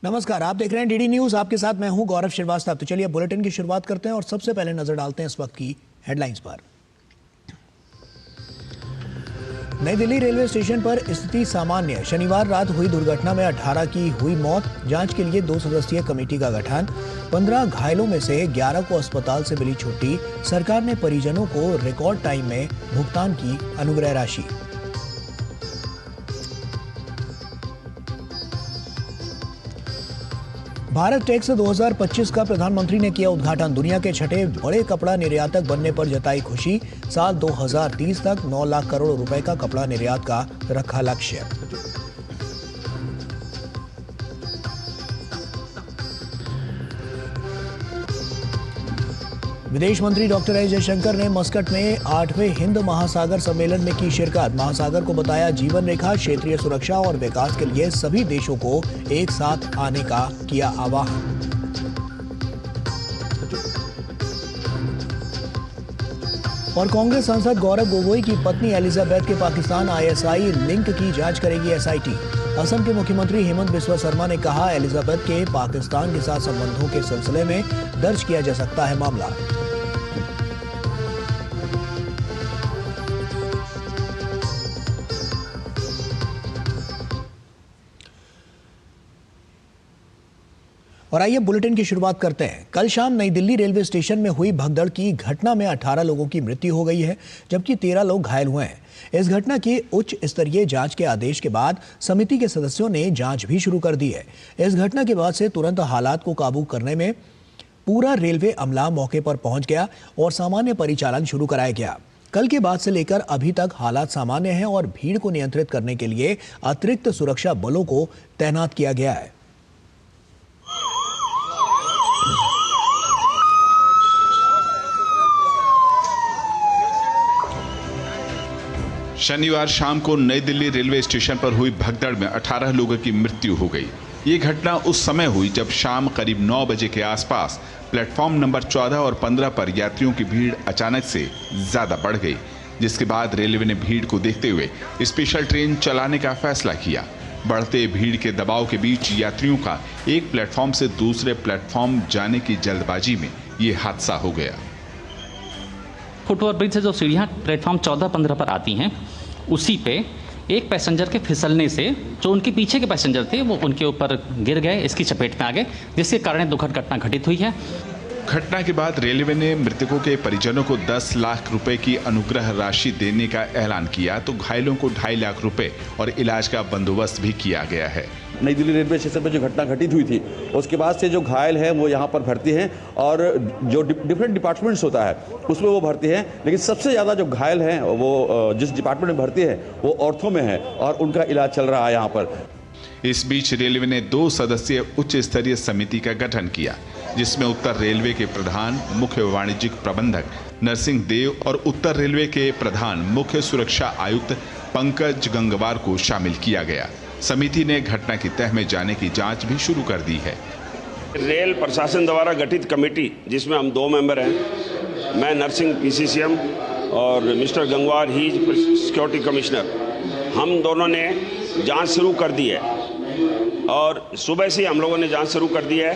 नमस्कार, आप देख रहे हैं डीडी न्यूज। आपके साथ मैं हूं गौरव श्रीवास्तव। तो चलिए बुलेटिन की शुरुआत करते हैं और सबसे पहले नजर डालते हैं इस वक्त की हेडलाइंस पर। नई दिल्ली रेलवे स्टेशन पर स्थिति सामान्य। शनिवार रात हुई दुर्घटना में 18 की हुई मौत। जांच के लिए 2 सदस्यीय कमेटी का गठन। 15 घायलों में से 11 को अस्पताल से मिली छुट्टी। सरकार ने परिजनों को रिकॉर्ड टाइम में भुगतान की अनुग्रह राशि। भारत टेक्स 2025 का प्रधानमंत्री ने किया उद्घाटन। दुनिया के छठे बड़े कपड़ा निर्यातक बनने पर जताई खुशी। साल 2030 तक 9 लाख करोड़ रुपए का कपड़ा निर्यात का रखा लक्ष्य। विदेश मंत्री डॉक्टर एस जयशंकर ने मस्कट में 8वें हिंद महासागर सम्मेलन में की शिरकत। महासागर को बताया जीवन रेखा। क्षेत्रीय सुरक्षा और विकास के लिए सभी देशों को एक साथ आने का किया आह्वान। और कांग्रेस सांसद गौरव गोगोई की पत्नी एलिजाबेथ के पाकिस्तान आईएसआई लिंक की जांच करेगी एसआईटी। असम के मुख्यमंत्री हेमंत बिस्वा शर्मा ने कहा एलिजाबेथ के पाकिस्तान के साथ संबंधों के सिलसिले में दर्ज किया जा सकता है मामला। और आइए बुलेटिन की शुरुआत करते हैं। कल शाम नई दिल्ली रेलवे स्टेशन में हुई भगदड़ की घटना में 18 लोगों की मृत्यु हो गई है, जबकि 13 लोग घायल हुए हैं। इस घटना की उच्च स्तरीय जांच के आदेश के बाद समिति के सदस्यों ने जांच भी शुरू कर दी है। इस घटना के बाद से तुरंत हालात को काबू करने में पूरा रेलवे अमला मौके पर पहुंच गया और सामान्य परिचालन शुरू कराया गया। कल के बाद से लेकर अभी तक हालात सामान्य हैं और भीड़ को नियंत्रित करने के लिए अतिरिक्त सुरक्षा बलों को तैनात किया गया है। शनिवार शाम को नई दिल्ली रेलवे स्टेशन पर हुई भगदड़ में 18 लोगों की मृत्यु हो गई। ये घटना उस समय हुई जब शाम करीब 9 बजे के आसपास प्लेटफॉर्म नंबर 14 और 15 पर यात्रियों की भीड़ अचानक से ज्यादा बढ़ गई, जिसके बाद रेलवे ने भीड़ को देखते हुए स्पेशल ट्रेन चलाने का फैसला किया। बढ़ते भीड़ के दबाव के बीच यात्रियों का एक प्लेटफॉर्म से दूसरे प्लेटफॉर्म जाने की जल्दबाजी में ये हादसा हो गया। फुटओवर ब्रिज से जो सीढ़ियाँ प्लेटफॉर्म 14-15 पर आती हैं, उसी पे एक पैसेंजर के फिसलने से जो उनके पीछे के पैसेंजर थे वो उनके ऊपर गिर गए, इसकी चपेट में आ गए, जिसके कारण दुखद घटना घटित हुई है। घटना के बाद रेलवे ने मृतकों के परिजनों को 10 लाख रुपए की अनुग्रह राशि देने का ऐलान किया, तो घायलों को 2.5 लाख रुपए और इलाज का बंदोबस्त भी किया गया है। नई दिल्ली रेलवे स्टेशन पर जो घटना घटित हुई थी, उसके बाद से जो घायल हैं वो यहाँ पर भर्ती हैं और जो डिफरेंट डिपार्टमेंट्स होता है उसमें वो भर्ती हैं, लेकिन सबसे ज़्यादा जो घायल हैं वो जिस डिपार्टमेंट में भर्ती है वो ऑर्थो में है और उनका इलाज चल रहा है यहाँ पर। इस बीच रेलवे ने 2 सदस्यीय उच्च स्तरीय समिति का गठन किया, जिसमें उत्तर रेलवे के प्रधान मुख्य वाणिज्यिक प्रबंधक नरसिंह देव और उत्तर रेलवे के प्रधान मुख्य सुरक्षा आयुक्त पंकज गंगवार को शामिल किया गया। समिति ने घटना की तह में जाने की जांच भी शुरू कर दी है। रेल प्रशासन द्वारा गठित कमेटी, जिसमें हम 2 मेंबर हैं, मैं नरसिंह पीसीसीएम और मिस्टर गंगवार ही सिक्योरिटी कमिश्नर, हम दोनों ने जांच शुरू कर दी है और सुबह से हम लोगों ने जांच शुरू कर दी है।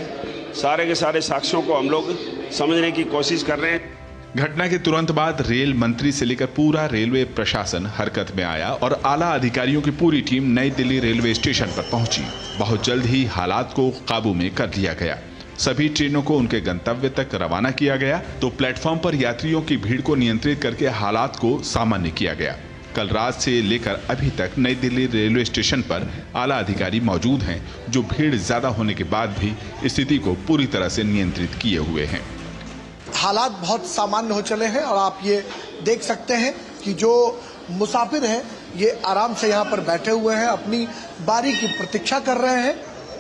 सारे के सारे साक्ष्यों को हम लोग समझने की कोशिश कर रहे हैं। घटना के तुरंत बाद रेल मंत्री से लेकर पूरा रेलवे प्रशासन हरकत में आया और आला अधिकारियों की पूरी टीम नई दिल्ली रेलवे स्टेशन पर पहुंची। बहुत जल्द ही हालात को काबू में कर लिया गया। सभी ट्रेनों को उनके गंतव्य तक रवाना किया गया, तो प्लेटफॉर्म पर यात्रियों की भीड़ को नियंत्रित करके हालात को सामान्य किया गया। कल रात से लेकर अभी तक नई दिल्ली रेलवे स्टेशन पर आला अधिकारी मौजूद हैं, जो भीड़ ज्यादा होने के बाद भी स्थिति को पूरी तरह से नियंत्रित किए हुए हैं। हालात बहुत सामान्य हो चले हैं और आप ये देख सकते हैं कि जो मुसाफिर हैं ये आराम से यहाँ पर बैठे हुए हैं, अपनी बारी की प्रतीक्षा कर रहे हैं।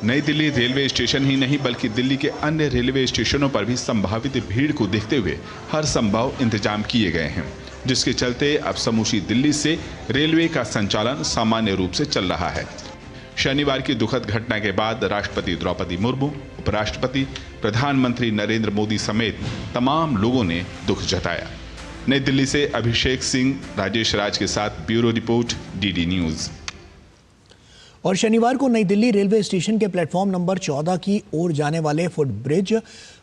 नई दिल्ली रेलवे स्टेशन ही नहीं बल्कि दिल्ली के अन्य रेलवे स्टेशनों पर भी संभावित भीड़ को देखते हुए हर संभव इंतजाम किए गए हैं, जिसके चलते अब समूची दिल्ली से रेलवे का संचालन सामान्य रूप से चल रहा है। शनिवार की दुखद घटना के बाद राष्ट्रपति द्रौपदी मुर्मू, उपराष्ट्रपति, प्रधानमंत्री नरेंद्र मोदी समेत तमाम लोगों ने दुख जताया। नई दिल्ली से अभिषेक सिंह, राजेश राज के साथ ब्यूरो रिपोर्ट, डीडी न्यूज। और शनिवार को नई दिल्ली रेलवे स्टेशन के प्लेटफॉर्म नंबर 14 की ओर जाने वाले फुटब्रिज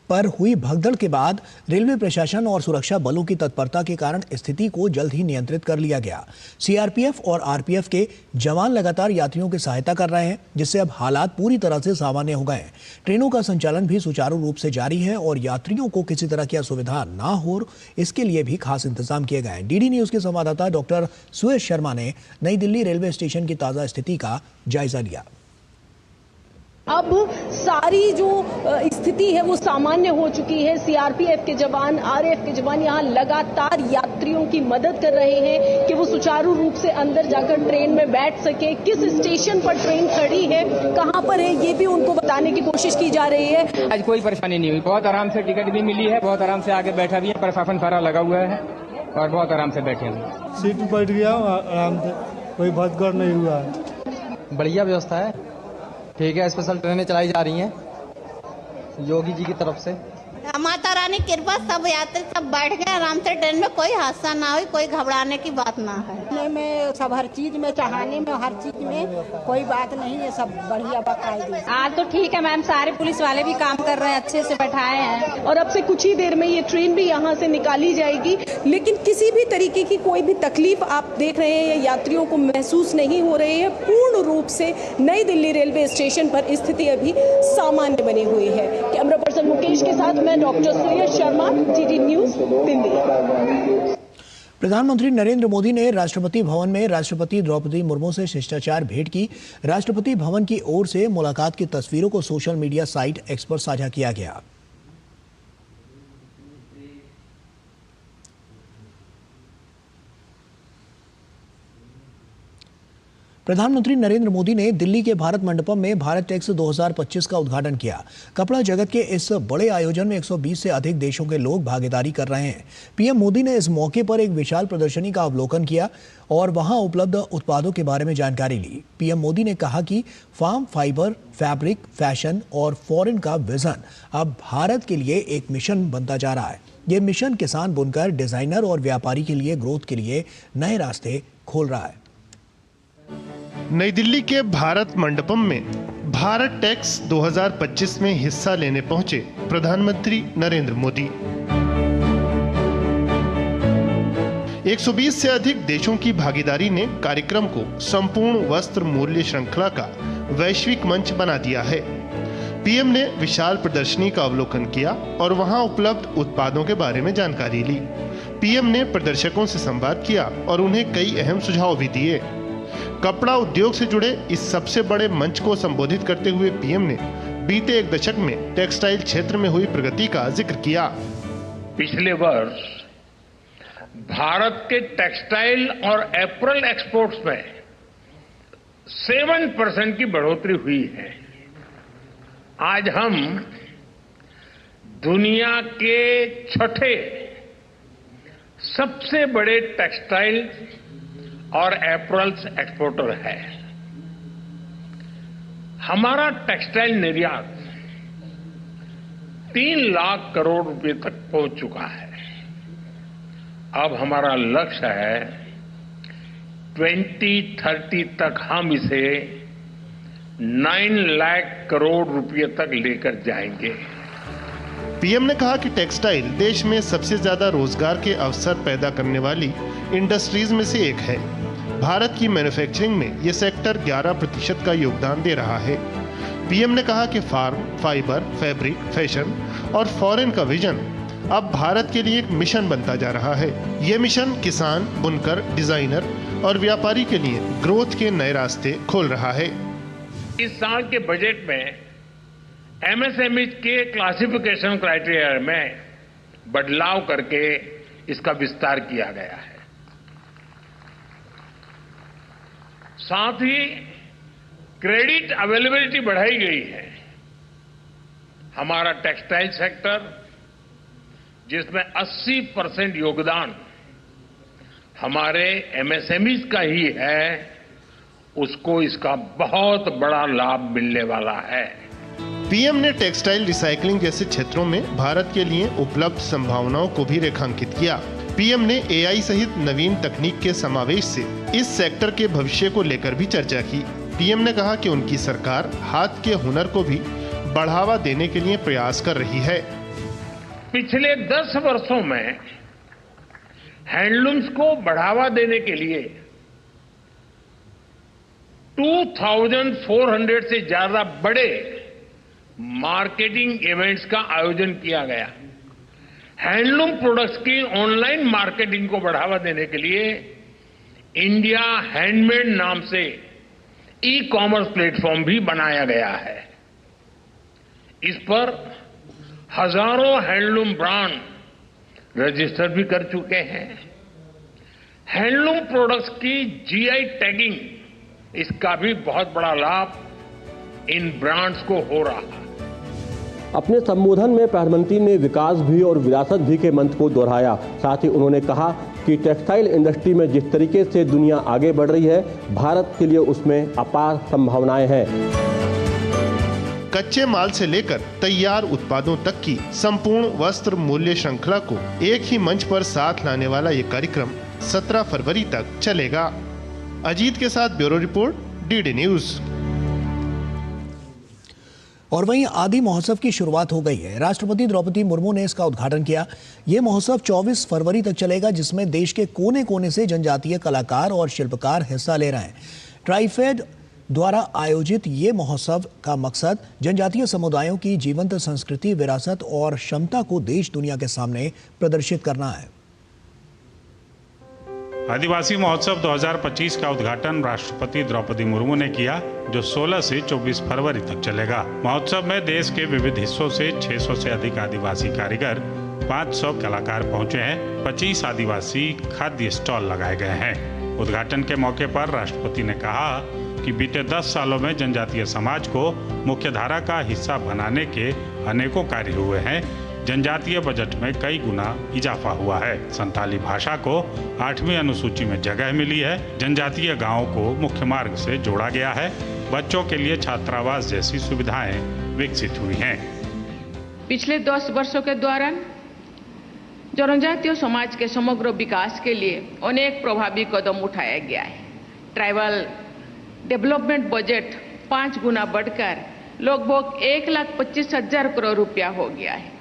पर हुई भगदड़ के बाद रेलवे प्रशासन और सुरक्षा बलों की तत्परता के कारण स्थिति को जल्द ही नियंत्रित कर लिया गया। सीआरपीएफ और आरपीएफ के जवान लगातार यात्रियों की सहायता कर रहे हैं, जिससे अब हालात पूरी तरह से सामान्य हो गए हैं। ट्रेनों का संचालन भी सुचारू रूप से जारी है और यात्रियों को किसी तरह की असुविधा ना हो, इसके लिए भी खास इंतजाम किए गए हैं। डीडी न्यूज के संवाददाता डॉक्टर सुयश शर्मा ने नई दिल्ली रेलवे स्टेशन की ताजा स्थिति का जायजा लिया। अब सारी जो स्थिति है वो सामान्य हो चुकी है। सीआरपीएफ के जवान, आरएएफ के जवान यहाँ लगातार यात्रियों की मदद कर रहे हैं कि वो सुचारू रूप से अंदर जाकर ट्रेन में बैठ सके। किस स्टेशन पर ट्रेन खड़ी है, कहाँ पर है, ये भी उनको बताने की कोशिश की जा रही है। आज कोई परेशानी नहीं हुई, बहुत आराम से टिकट भी मिली है, बहुत आराम से आगे बैठा भी है, प्रशासन सारा लगा हुआ है और बहुत आराम से बैठे हैं। सीट पर बैठ गया आराम से, कोई भगदड़ नहीं हुआ है। बढ़िया व्यवस्था है, ठीक है। स्पेशल ट्रेनें चलाई जा रही हैं योगी जी की तरफ से। माता रानी कृपा, सब यात्री सब बैठ गए आराम से ट्रेन में, कोई हादसा ना हो, कोई घबराने की बात ना है। में सब हर चीज में, चढ़ाने में, हर चीज में कोई बात नहीं है, सब बढ़िया बकायदे। आज तो ठीक है मैम, सारे पुलिस वाले भी काम कर रहे हैं, अच्छे से बैठाए हैं और अब से कुछ ही देर में ये ट्रेन भी यहाँ से निकाली जाएगी। लेकिन किसी भी तरीके की कोई भी तकलीफ आप देख रहे हैं यात्रियों को महसूस नहीं हो रही है। पूर्ण रूप से नई दिल्ली रेलवे स्टेशन पर स्थिति अभी सामान्य बनी हुई है। कैमरा पर्सन मुकेश के साथ मैं डॉक्टर सुयश शर्मा, डीडी न्यूज, दिल्ली। प्रधानमंत्री नरेंद्र मोदी ने राष्ट्रपति भवन में राष्ट्रपति द्रौपदी मुर्मू से शिष्टाचार भेंट की। राष्ट्रपति भवन की ओर से मुलाकात की तस्वीरों को सोशल मीडिया साइट एक्स पर साझा किया गया। प्रधानमंत्री नरेंद्र मोदी ने दिल्ली के भारत मंडपम में भारत टेक्स 2025 का उद्घाटन किया। कपड़ा जगत के इस बड़े आयोजन में 120 से अधिक देशों के लोग भागीदारी कर रहे हैं। पीएम मोदी ने इस मौके पर एक विशाल प्रदर्शनी का अवलोकन किया और वहां उपलब्ध उत्पादों के बारे में जानकारी ली। पीएम मोदी ने कहा कि फार्म फाइबर, फैब्रिक, फैशन और फॉरेन का विजन अब भारत के लिए एक मिशन बनता जा रहा है। ये मिशन किसान, बुनकर, डिजाइनर और व्यापारी के लिए ग्रोथ के लिए नए रास्ते खोल रहा है। नई दिल्ली के भारत मंडपम में भारत टेक्स 2025 में हिस्सा लेने पहुंचे प्रधानमंत्री नरेंद्र मोदी। 120 से अधिक देशों की भागीदारी ने कार्यक्रम को संपूर्ण वस्त्र मूल्य श्रृंखला का वैश्विक मंच बना दिया है। पीएम ने विशाल प्रदर्शनी का अवलोकन किया और वहां उपलब्ध उत्पादों के बारे में जानकारी ली। पीएम ने प्रदर्शकों से संवाद किया और उन्हें कई अहम सुझाव भी दिए। कपड़ा उद्योग से जुड़े इस सबसे बड़े मंच को संबोधित करते हुए पीएम ने बीते एक दशक में टेक्सटाइल क्षेत्र में हुई प्रगति का जिक्र किया। पिछले वर्ष भारत के टेक्सटाइल और एपरल एक्सपोर्ट्स में 7% की बढ़ोतरी हुई है। आज हम दुनिया के छठे सबसे बड़े टेक्सटाइल और एपरल्स एक्सपोर्टर है। हमारा टेक्सटाइल निर्यात 3 लाख करोड़ रुपए तक पहुंच चुका है। अब हमारा लक्ष्य है 2030 तक हम इसे 9 लाख करोड़ रुपए तक लेकर जाएंगे। पीएम ने कहा कि टेक्सटाइल देश में सबसे ज्यादा रोजगार के अवसर पैदा करने वाली इंडस्ट्रीज में से एक है। भारत की मैन्युफैक्चरिंग में ये सेक्टर 11% का योगदान दे रहा है। पीएम ने कहा कि फार्म, फाइबर, फैब्रिक, फैशन और फॉरेन का विजन अब भारत के लिए एक मिशन बनता जा रहा है। ये मिशन किसान, बुनकर, डिजाइनर और व्यापारी के लिए ग्रोथ के नए रास्ते खोल रहा है। इस साल के बजट में एमएसएमई के क्लासिफिकेशन क्राइटेरिया में बदलाव करके इसका विस्तार किया गया है। साथ ही क्रेडिट अवेलेबिलिटी बढ़ाई गई है। हमारा टेक्सटाइल सेक्टर, जिसमें 80% योगदान हमारे एमएसएमईज का ही है, उसको इसका बहुत बड़ा लाभ मिलने वाला है। पीएम ने टेक्सटाइल रिसाइकलिंग जैसे क्षेत्रों में भारत के लिए उपलब्ध संभावनाओं को भी रेखांकित किया। पीएम ने एआई सहित नवीन तकनीक के समावेश से इस सेक्टर के भविष्य को लेकर भी चर्चा की। पीएम ने कहा कि उनकी सरकार हाथ के हुनर को भी बढ़ावा देने के लिए प्रयास कर रही है। पिछले 10 वर्षों में हैंडलूम्स को बढ़ावा देने के लिए 2400 से ज्यादा बड़े मार्केटिंग इवेंट्स का आयोजन किया गया। हैंडलूम प्रोडक्ट्स की ऑनलाइन मार्केटिंग को बढ़ावा देने के लिए इंडिया हैंडमेड नाम से ई-कॉमर्स प्लेटफॉर्म भी बनाया गया है। इस पर हजारों हैंडलूम ब्रांड रजिस्टर भी कर चुके हैं। हैंडलूम प्रोडक्ट्स की जीआई टैगिंग, इसका भी बहुत बड़ा लाभ इन ब्रांड्स को हो रहा है। अपने संबोधन में प्रधानमंत्री ने विकास भी और विरासत भी के मंत्र को दोहराया। साथ ही उन्होंने कहा कि टेक्सटाइल इंडस्ट्री में जिस तरीके से दुनिया आगे बढ़ रही है, भारत के लिए उसमें अपार संभावनाएं हैं। कच्चे माल से लेकर तैयार उत्पादों तक की संपूर्ण वस्त्र मूल्य श्रृंखला को एक ही मंच पर साथ लाने वाला ये कार्यक्रम 17 फरवरी तक चलेगा। अजीत के साथ ब्यूरो रिपोर्ट, डीडी न्यूज। और वहीं आदि महोत्सव की शुरुआत हो गई है। राष्ट्रपति द्रौपदी मुर्मू ने इसका उद्घाटन किया। ये महोत्सव 24 फरवरी तक चलेगा, जिसमें देश के कोने कोने से जनजातीय कलाकार और शिल्पकार हिस्सा ले रहे हैं। ट्राइफेड द्वारा आयोजित ये महोत्सव का मकसद जनजातीय समुदायों की जीवंत संस्कृति, विरासत और क्षमता को देश दुनिया के सामने प्रदर्शित करना है। आदिवासी महोत्सव 2025 का उद्घाटन राष्ट्रपति द्रौपदी मुर्मू ने किया, जो 16 से 24 फरवरी तक चलेगा। महोत्सव में देश के विविध हिस्सों से 600 से अधिक आदिवासी कारीगर, 500 कलाकार पहुंचे हैं। 25 आदिवासी खाद्य स्टॉल लगाए गए हैं। उद्घाटन के मौके पर राष्ट्रपति ने कहा कि बीते 10 सालों में जनजातीय समाज को मुख्यधारा का हिस्सा बनाने के अनेकों कार्य हुए हैं। जनजातीय बजट में कई गुना इजाफा हुआ है। संताली भाषा को 8वीं अनुसूची में जगह मिली है। जनजातीय गांवों को मुख्य मार्ग से जोड़ा गया है। बच्चों के लिए छात्रावास जैसी सुविधाएं विकसित हुई हैं। पिछले 10 वर्षों के दौरान जनजातीय समाज के समग्र विकास के लिए अनेक प्रभावी कदम उठाया गया है। ट्राइबल डेवलपमेंट बजट 5 गुना बढ़कर लगभग 1,25,000 करोड़ रुपया हो गया है।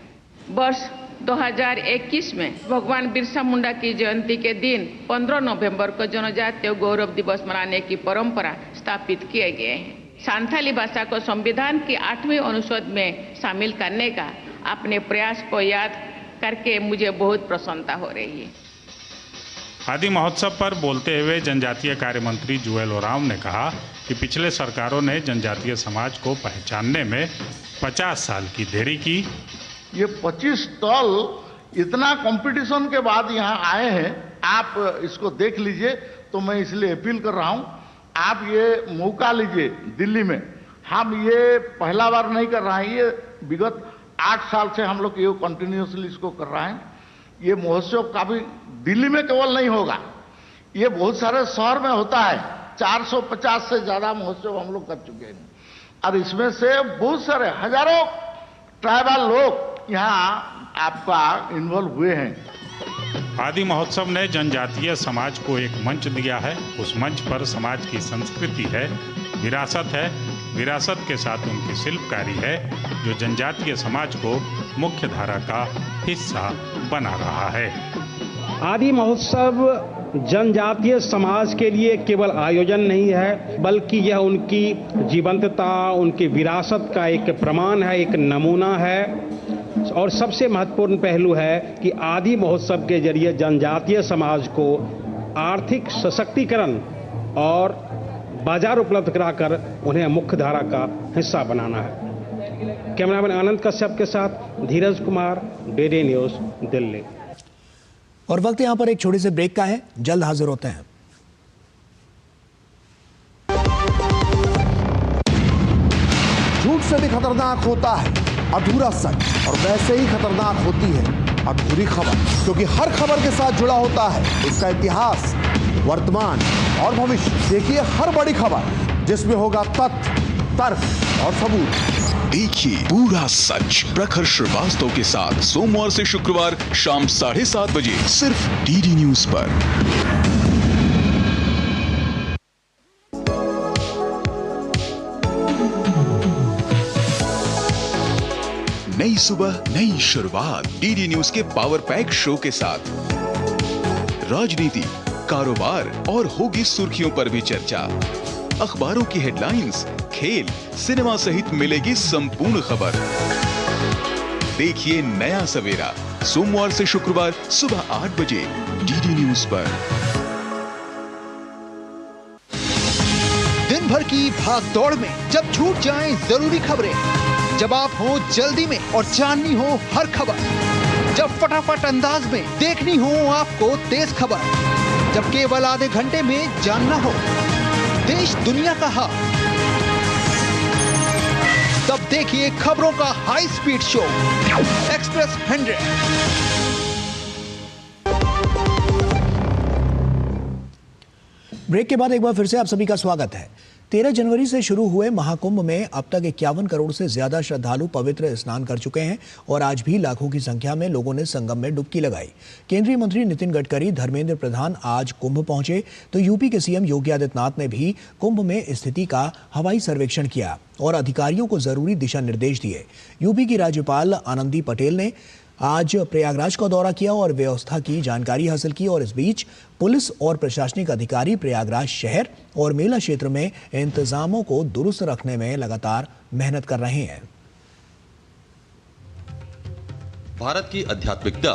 वर्ष 2021 में भगवान बिरसा मुंडा की जयंती के दिन 15 नवंबर को जनजातीय गौरव दिवस मनाने की परंपरा स्थापित किए गए हैं। संथाली भाषा को संविधान की 8वीं अनुच्छेद में शामिल करने का अपने प्रयास को याद करके मुझे बहुत प्रसन्नता हो रही है। आदि महोत्सव पर बोलते हुए जनजातीय कार्य मंत्री जुएल ओराम ने कहा कि पिछले सरकारों ने जनजातीय समाज को पहचानने में 50 साल की देरी की। ये 25 स्टॉल इतना कंपटीशन के बाद यहाँ आए हैं, आप इसको देख लीजिए। तो मैं इसलिए अपील कर रहा हूँ, आप ये मौका लीजिए। दिल्ली में हम ये पहला बार नहीं कर रहे हैं, ये विगत 8 साल से हम लोग ये कंटिन्यूसली इसको कर रहे हैं। ये महोत्सव काफी दिल्ली में केवल नहीं होगा, ये बहुत सारे शहर में होता है। 450 से ज्यादा महोत्सव हम लोग कर चुके हैं और इसमें से बहुत सारे हजारों ट्राइबल लोग यहाँ आपका इन्वॉल्व हुए हैं। आदि महोत्सव ने जनजातीय समाज को एक मंच दिया है। उस मंच पर समाज की संस्कृति है, विरासत है। विरासत के साथ उनकी शिल्पकारी है, जो जनजातीय समाज को मुख्य धारा का हिस्सा बना रहा है। आदि महोत्सव जनजातीय समाज के लिए केवल आयोजन नहीं है, बल्कि यह उनकी जीवंतता, उनकी विरासत का एक प्रमाण है, एक नमूना है। और सबसे महत्वपूर्ण पहलू है कि आदि महोत्सव के जरिए जनजातीय समाज को आर्थिक सशक्तिकरण और बाजार उपलब्ध कराकर उन्हें मुख्य धारा का हिस्सा बनाना है। कैमरामैन आनंद कश्यप के साथ धीरज कुमार, डीडी न्यूज, दिल्ली। और वक्त यहाँ पर एक छोटे से ब्रेक का है, जल्द हाजिर होते हैं। झूठ से भी खतरनाक होता है अधूरा सच, और वैसे ही खतरनाक होती है अधूरी खबर, क्योंकि हर खबर के साथ जुड़ा होता है उसका इतिहास, वर्तमान और भविष्य। देखिए हर बड़ी खबर जिसमें होगा तथ्य, तर्क और सबूत। देखिए पूरा सच प्रखर श्रीवास्तव के साथ सोमवार से शुक्रवार शाम 7:30 बजे सिर्फ डीडी न्यूज पर। सुबह नई शुरुआत डीडी न्यूज के पावर पैक शो के साथ। राजनीति, कारोबार और होगी सुर्खियों पर भी चर्चा। अखबारों की हेडलाइंस, खेल, सिनेमा सहित मिलेगी संपूर्ण खबर। देखिए नया सवेरा सोमवार से शुक्रवार सुबह 8 बजे डीडी न्यूज पर। दिन भर की भाग दौड़ में जब छूट जाएं जरूरी खबरें, जब आप हो जल्दी में और जाननी हो हर खबर, जब फटाफट अंदाज में देखनी हो आपको तेज खबर, जब केवल आधे घंटे में जानना हो देश दुनिया का हाल, तब देखिए खबरों का high speed show express 100। Break के बाद एक बार फिर से आप सभी का स्वागत है। 13 जनवरी से शुरू हुए महाकुंभ में अब तक 51 करोड़ से ज्यादा श्रद्धालु पवित्र स्नान कर चुके हैं और आज भी लाखों की संख्या में लोगों ने संगम में डुबकी लगाई। केंद्रीय मंत्री नितिन गडकरी, धर्मेंद्र प्रधान आज कुंभ पहुंचे तो यूपी के सीएम योगी आदित्यनाथ ने भी कुंभ में स्थिति का हवाई सर्वेक्षण किया और अधिकारियों को जरूरी दिशा निर्देश दिए। यूपी की राज्यपाल आनंदी पटेल ने आज प्रयागराज का दौरा किया और व्यवस्था की जानकारी हासिल की और इस बीच पुलिस और प्रशासनिक अधिकारी प्रयागराज शहर और मेला क्षेत्र में इंतजामों को दुरुस्त रखने में लगातार मेहनत कर रहे हैं। भारत की आध्यात्मिकता,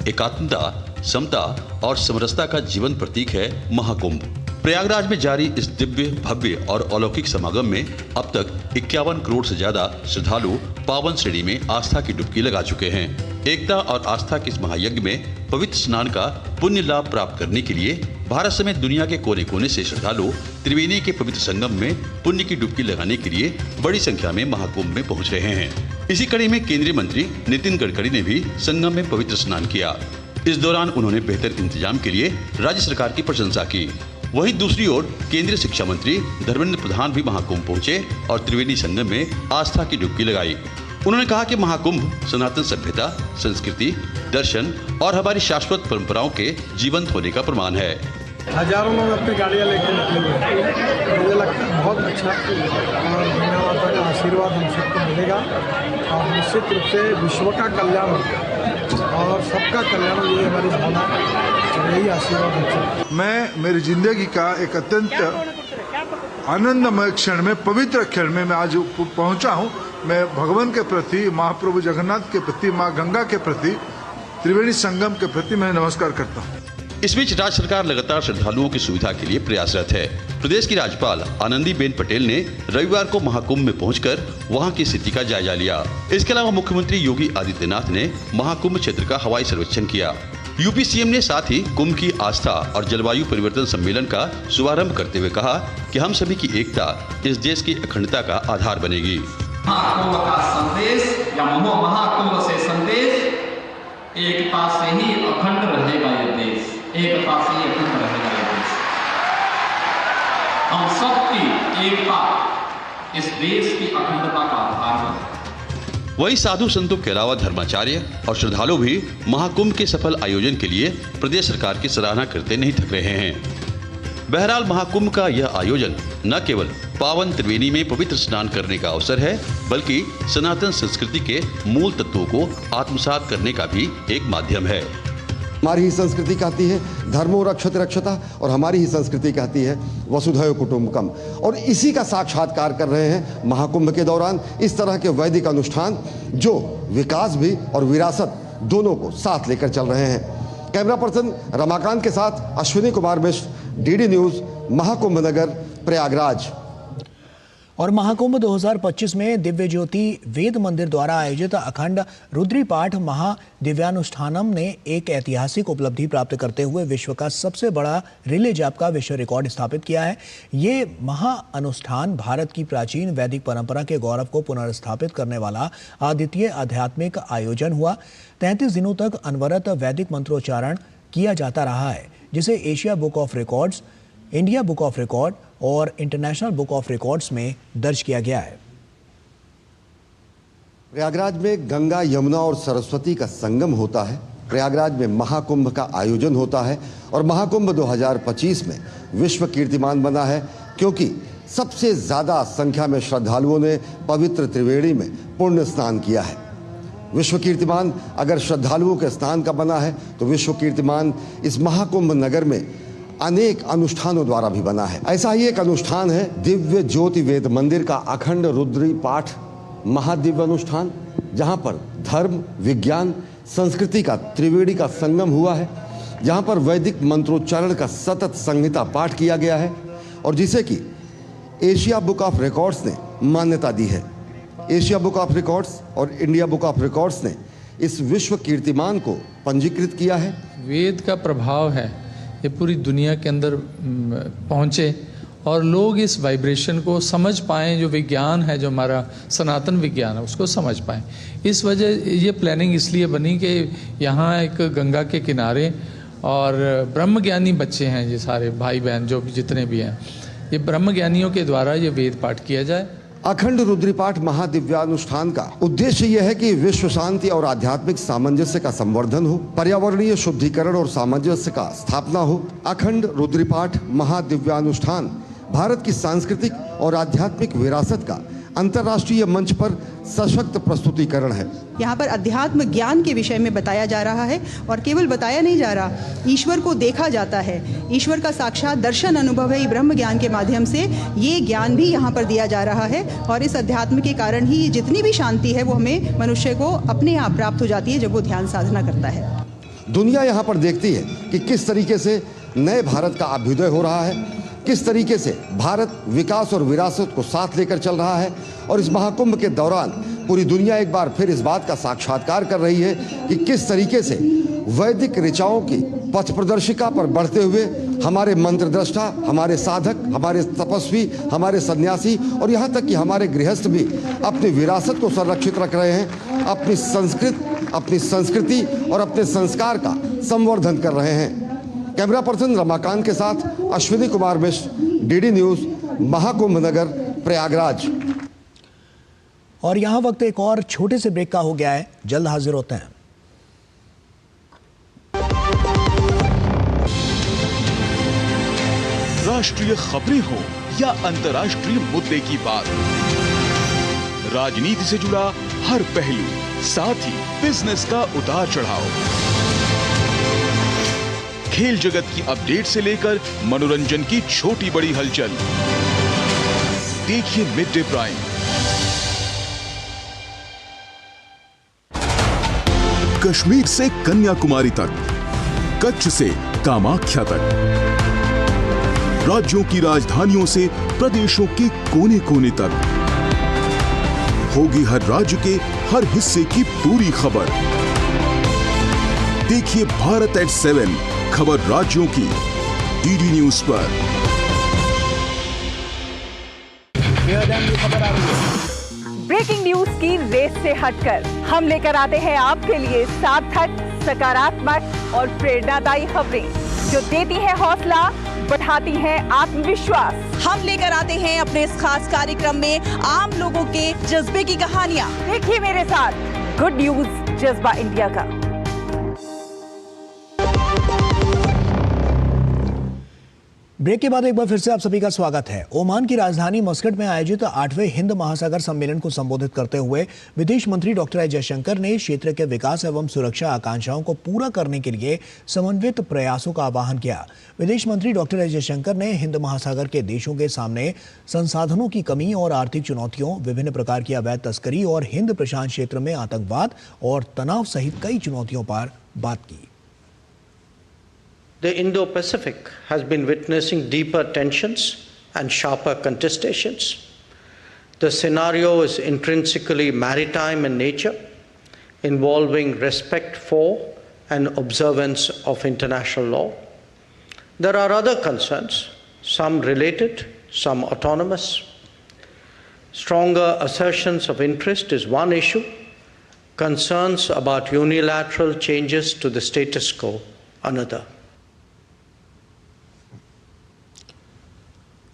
एकात्मता, समता और समरसता का जीवन प्रतीक है महाकुंभ। प्रयागराज में जारी इस दिव्य, भव्य और अलौकिक समागम में अब तक 51 करोड़ से ज्यादा श्रद्धालु पावन श्रेणी में आस्था की डुबकी लगा चुके हैं। एकता और आस्था के इस महायज्ञ में पवित्र स्नान का पुण्य लाभ प्राप्त करने के लिए भारत समेत दुनिया के कोने कोने से श्रद्धालु त्रिवेणी के पवित्र संगम में पुण्य की डुबकी लगाने के लिए बड़ी संख्या में महाकुंभ में पहुंच रहे हैं। इसी कड़ी में केंद्रीय मंत्री नितिन गडकरी ने भी संगम में पवित्र स्नान किया। इस दौरान उन्होंने बेहतर इंतजाम के लिए राज्य सरकार की प्रशंसा की। वहीं दूसरी ओर केंद्रीय शिक्षा मंत्री धर्मेंद्र प्रधान भी महाकुंभ पहुंचे और त्रिवेणी संगम में आस्था की डुबकी लगाई। उन्होंने कहा कि महाकुंभ सनातन सभ्यता, संस्कृति, दर्शन और हमारी शाश्वत परंपराओं के जीवंत होने का प्रमाण है। हजारों लोग अपनी गाड़ियाँ लेकर निकले हुए, मुझे लगता है बहुत अच्छा और दुनिया माता का आशीर्वाद हम सबको मिलेगा और निश्चित रूप से विश्व का कल्याण और सबका कल्याण, ये हमारी भावना, यही आशीर्वाद हमसे। मैं मेरी जिंदगी का एक अत्यंत आनंदमय क्षण में, पवित्र क्षण में मैं आज पहुंचा हूं। मैं भगवान के प्रति, महाप्रभु जगन्नाथ के प्रति, माँ गंगा के प्रति, त्रिवेणी संगम के प्रति मैं नमस्कार करता हूं। इस बीच राज्य सरकार लगातार श्रद्धालुओं की सुविधा के लिए प्रयासरत है। प्रदेश की राज्यपाल आनंदीबेन पटेल ने रविवार को महाकुंभ में पहुंचकर वहां की स्थिति का जायजा लिया। इसके अलावा मुख्यमंत्री योगी आदित्यनाथ ने महाकुंभ क्षेत्र का हवाई सर्वेक्षण किया। यूपी सीएम ने साथ ही कुंभ की आस्था और जलवायु परिवर्तन सम्मेलन का शुभारंभ करते हुए कहा कि हम सभी की एकता इस देश की अखंडता का आधार बनेगी। महाकुंभ का संदेश या महाकुंभ से संदेश, एकता से ही अखंड रहेगा ये देश, एकता से ही अखंड रहेगा ये देश। हम सबकी एकता इस देश की अखंडता का आधार है। वही साधु संतों के अलावा धर्माचार्य और श्रद्धालु भी महाकुंभ के सफल आयोजन के लिए प्रदेश सरकार की सराहना करते नहीं थक रहे हैं। बहरहाल महाकुंभ का यह आयोजन न केवल पावन त्रिवेणी में पवित्र स्नान करने का अवसर है, बल्कि सनातन संस्कृति के मूल तत्वों को आत्मसात करने का भी एक माध्यम है। हमारी ही संस्कृति कहती है धर्मो रक्षते रक्षता और हमारी ही संस्कृति कहती है वसुधैव कुटुंबकम, और इसी का साक्षात्कार कर रहे हैं महाकुंभ के दौरान। इस तरह के वैदिक अनुष्ठान जो विकास भी और विरासत दोनों को साथ लेकर चल रहे हैं। कैमरा पर्सन रमाकांत के साथ अश्विनी कुमार मिश्र, डीडी न्यूज, महाकुंभ नगर, प्रयागराज। और महाकुंभ 2025 में दिव्य ज्योति वेद मंदिर द्वारा आयोजित अखंड रुद्री पाठ महादिव्यानुष्ठानम ने एक ऐतिहासिक उपलब्धि प्राप्त करते हुए विश्व का सबसे बड़ा रिले जाप का विश्व रिकॉर्ड स्थापित किया है। ये महाअनुष्ठान भारत की प्राचीन वैदिक परंपरा के गौरव को पुनर्स्थापित करने वाला अद्वितीय आध्यात्मिक आयोजन हुआ। 33 दिनों तक अनवरत वैदिक मंत्रोच्चारण किया जाता रहा है, जिसे Asia book of records, India book of record और इंटरनेशनल बुक ऑफ रिकॉर्ड्स में दर्ज किया गया है। प्रयागराज में गंगा, यमुना और सरस्वती का संगम होता है। प्रयागराज में महाकुंभ का आयोजन होता है और महाकुंभ 2025 में विश्व कीर्तिमान बना है, क्योंकि सबसे ज्यादा संख्या में श्रद्धालुओं ने पवित्र त्रिवेणी में पुण्य स्नान किया है। विश्व कीर्तिमान अगर श्रद्धालुओं के स्नान का बना है तो विश्व कीर्तिमान इस महाकुंभ नगर में अनेक अनुष्ठानों द्वारा भी बना है। ऐसा ही एक अनुष्ठान है दिव्य ज्योति वेद मंदिर का अखंड रुद्री पाठ महादिव्य अनुष्ठान, जहां पर धर्म, विज्ञान, संस्कृति का त्रिवेणी का संगम हुआ है, जहां पर वैदिक मंत्रोच्चारण का सतत संहिता पाठ किया गया है और जिसे कि एशिया बुक ऑफ रिकॉर्ड्स ने मान्यता दी है। एशिया बुक ऑफ रिकॉर्ड्स और इंडिया बुक ऑफ रिकॉर्ड्स ने इस विश्व कीर्तिमान को पंजीकृत किया है। वेद का प्रभाव है ये पूरी दुनिया के अंदर पहुँचे और लोग इस वाइब्रेशन को समझ पाएँ, जो विज्ञान है, जो हमारा सनातन विज्ञान है, उसको समझ पाएँ। इस वजह ये प्लानिंग इसलिए बनी कि यहाँ एक गंगा के किनारे और ब्रह्मज्ञानी बच्चे हैं, ये सारे भाई बहन जो भी जितने भी हैं, ये ब्रह्मज्ञानियों के द्वारा ये वेद पाठ किया जाए। अखंड रुद्रीपाठ महादिव्यानुष्ठान का उद्देश्य यह है कि विश्व शांति और आध्यात्मिक सामंजस्य का संवर्धन हो, पर्यावरणीय शुद्धिकरण और सामंजस्य का स्थापना हो। अखंड रुद्रीपाठ महादिव्यानुष्ठान भारत की सांस्कृतिक और आध्यात्मिक विरासत का अंतर्राष्ट्रीय मंच पर सशक्त प्रस्तुतिकरण है। यहाँ पर अध्यात्म ज्ञान के विषय में बताया जा रहा है और केवल बताया नहीं जा रहा, ईश्वर को देखा जाता है। ईश्वर का साक्षात दर्शन अनुभव है ब्रह्म ज्ञान के माध्यम से। ये ज्ञान भी यहाँ पर दिया जा रहा है और इस अध्यात्म के कारण ही जितनी भी शांति है वो हमें मनुष्य को अपने आप प्राप्त हो जाती है जब वो ध्यान साधना करता है। दुनिया यहाँ पर देखती है कि किस तरीके से नए भारत का अभ्युदय हो रहा है, किस तरीके से भारत विकास और विरासत को साथ लेकर चल रहा है। और इस महाकुंभ के दौरान पूरी दुनिया एक बार फिर इस बात का साक्षात्कार कर रही है कि किस तरीके से वैदिक ऋचाओं की पथ प्रदर्शिका पर बढ़ते हुए हमारे मंत्रद्रष्टा, हमारे साधक, हमारे तपस्वी, हमारे सन्यासी और यहाँ तक कि हमारे गृहस्थ भी अपनी विरासत को संरक्षित रख रहे हैं, अपनी संस्कृति और अपने संस्कार का संवर्धन कर रहे हैं। कैमरा पर्सन रमाकांत के साथ अश्विनी कुमार मिश्र, डीडी न्यूज, महाकुंभ नगर, प्रयागराज। और यहाँ वक्त एक और छोटे से ब्रेक का हो गया है, जल्द हाजिर होते हैं। राष्ट्रीय खबरें हो या अंतर्राष्ट्रीय मुद्दे की बात, राजनीति से जुड़ा हर पहलू, साथ ही बिजनेस का उतार चढ़ाव, खेल जगत की अपडेट से लेकर मनोरंजन की छोटी बड़ी हलचल, देखिए मिड डे प्राइम। कश्मीर से कन्याकुमारी तक, कच्छ से कामाख्या तक, राज्यों की राजधानियों से प्रदेशों के कोने कोने तक, होगी हर राज्य के हर हिस्से की पूरी खबर। देखिए भारत एट 7 खबर राज्यों की डीडी न्यूज पर। ब्रेकिंग न्यूज की रेस से हटकर हम लेकर आते हैं आपके लिए सार्थक, सकारात्मक और प्रेरणादायी खबरें जो देती हैं हौसला, बढ़ाती हैं आत्मविश्वास। हम लेकर आते हैं अपने इस खास कार्यक्रम में आम लोगों के जज्बे की कहानियां। देखिए मेरे साथ गुड न्यूज जज्बा इंडिया का। ब्रेक के बाद एक बार फिर से आप सभी का स्वागत है। ओमान की राजधानी मस्कट में आयोजित 8वें हिंद महासागर सम्मेलन को संबोधित करते हुए विदेश मंत्री डॉक्टर एस जयशंकर ने क्षेत्र के विकास एवं सुरक्षा आकांक्षाओं को पूरा करने के लिए समन्वित प्रयासों का आह्वान किया। विदेश मंत्री डॉक्टर एस जयशंकर ने हिंद महासागर के देशों के सामने संसाधनों की कमी और आर्थिक चुनौतियों, विभिन्न प्रकार की अवैध तस्करी और हिंद प्रशांत क्षेत्र में आतंकवाद और तनाव सहित कई चुनौतियों पर बात की। The Indo-Pacific has been witnessing deeper tensions and sharper contestations. The scenario is intrinsically maritime in nature, involving respect for and observance of international law. There are other concerns, some related, some autonomous. Stronger assertions of interest is one issue, concerns about unilateral changes to the status quo another.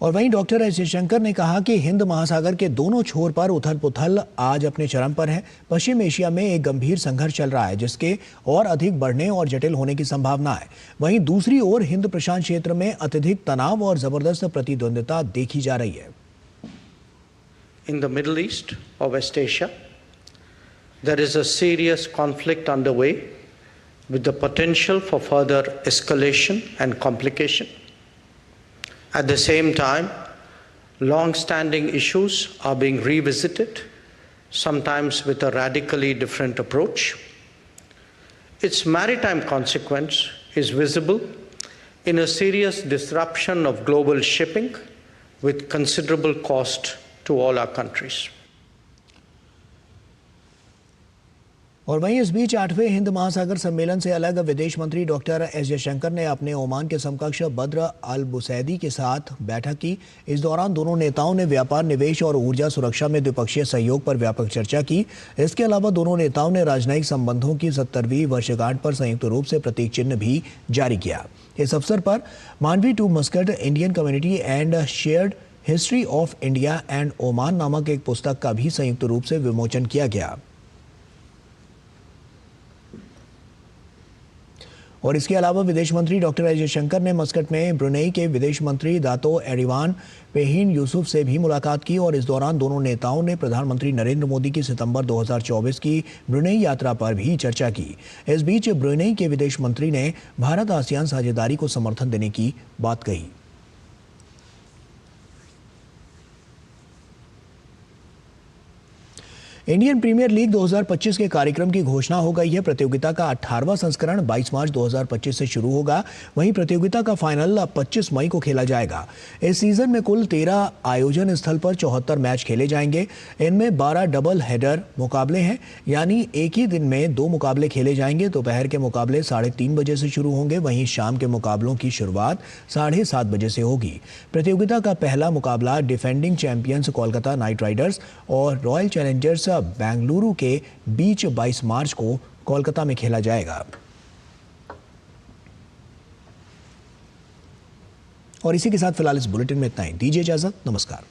और वहीं doctor S Jaishankar ने कहा कि हिंद महासागर के दोनों छोर पर उथल पुथल आज अपने चरम पर है। पश्चिम एशिया में एक गंभीर संघर्ष चल रहा है जिसके और अधिक बढ़ने और जटिल होने की संभावना है। वहीं दूसरी ओर हिंद प्रशांत क्षेत्र में अत्यधिक तनाव और जबरदस्त प्रतिद्वंदिता देखी जा रही है। In the Middle East or West Asia, there is a serious conflict underway with the potential for further escalation and complication. At the same time, long-standing issues are being revisited, sometimes with a radically different approach. Its maritime consequence is visible in a serious disruption of global shipping with considerable cost to all our countries. और वहीं इस बीच 8वें हिंद महासागर सम्मेलन से अलग विदेश मंत्री doctor S Jaishankar ने अपने ओमान के समकक्ष बद्र अल बुसैदी के साथ बैठक की। इस दौरान दोनों नेताओं ने व्यापार, निवेश और ऊर्जा सुरक्षा में द्विपक्षीय सहयोग पर व्यापक चर्चा की। इसके अलावा दोनों नेताओं ने राजनयिक संबंधों की 70वीं वर्षगांठ पर संयुक्त रूप से प्रतीक चिन्ह भी जारी किया। इस अवसर पर Mandvi to Muscat Indian community and shared history of India and Oman नामक एक पुस्तक का भी संयुक्त रूप से विमोचन किया गया। और इसके अलावा विदेश मंत्री डॉक्टर एस जयशंकर ने मस्कट में ब्रुनेई के विदेश मंत्री दातो एरिवान पेहीन यूसुफ से भी मुलाकात की और इस दौरान दोनों नेताओं ने प्रधानमंत्री नरेंद्र मोदी की सितंबर 2024 की ब्रुनेई यात्रा पर भी चर्चा की। इस बीच ब्रुनेई के विदेश मंत्री ने भारत आसियान साझेदारी को समर्थन देने की बात कही। इंडियन प्रीमियर लीग 2025 के कार्यक्रम की घोषणा हो गई है। प्रतियोगिता का 18वां संस्करण 22 मार्च 2025 से शुरू होगा। वहीं प्रतियोगिता का फाइनल 25 मई को खेला जाएगा। इस सीजन में कुल 13 आयोजन स्थल पर 74 मैच खेले जाएंगे। इनमें 12 डबल हेडर मुकाबले हैं, यानी एक ही दिन में 2 मुकाबले खेले जाएंगे। दोपहर के मुकाबले 3:30 बजे से शुरू होंगे, वहीं शाम के मुकाबलों की शुरुआत 7:30 बजे से होगी। प्रतियोगिता का पहला मुकाबला defending champions Kolkata night Riders और रॉयल चैलेंजर्स बेंगलुरु के बीच 22 मार्च को कोलकाता में खेला जाएगा। और इसी के साथ फिलहाल इस बुलेटिन में इतना ही। दीजिए इजाजत, नमस्कार।